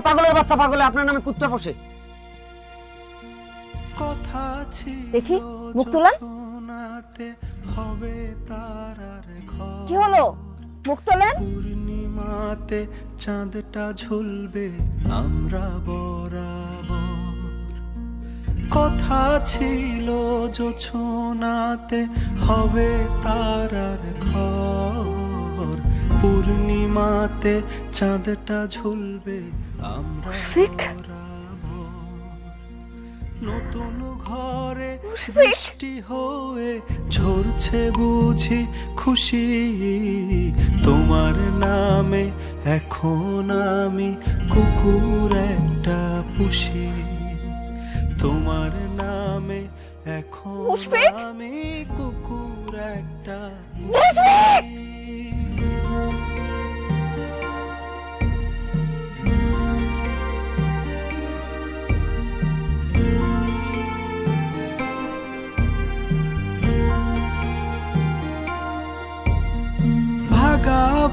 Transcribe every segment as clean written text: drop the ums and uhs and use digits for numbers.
পাগলের বাচ্চা পাগলে আপনার নামে কুত্তা পোষে। দেখি মুখ তুলান। কি হলো, মুখ তোলেন। পূর্ণিমাতে চাঁদটা ঝুলবে আমরা বরাবর, কথা ছিল জোছনাতে হবে তারার ঘর, পূর্ণিমাতে চাঁদটা ঝুলবে আমরা বরাবর, নতুন ঘরে বৃষ্টি হয়ে ঝরছে বুঝি খুশি, তোমার নামে এখন আমি কুকুর একটা পুষি, তোমার নামে এখন আমি কুকুর একটা পুষি।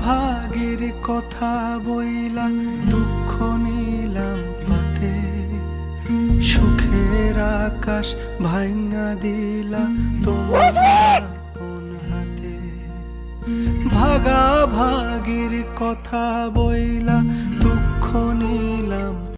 ভাগের কথা বইলা দুঃখ নিলাম পাতে, সুখের আকাশ ভাঙা দিলা তোমার আপন হাতে, ভাগের কথা বইলা দুঃখ নিলাম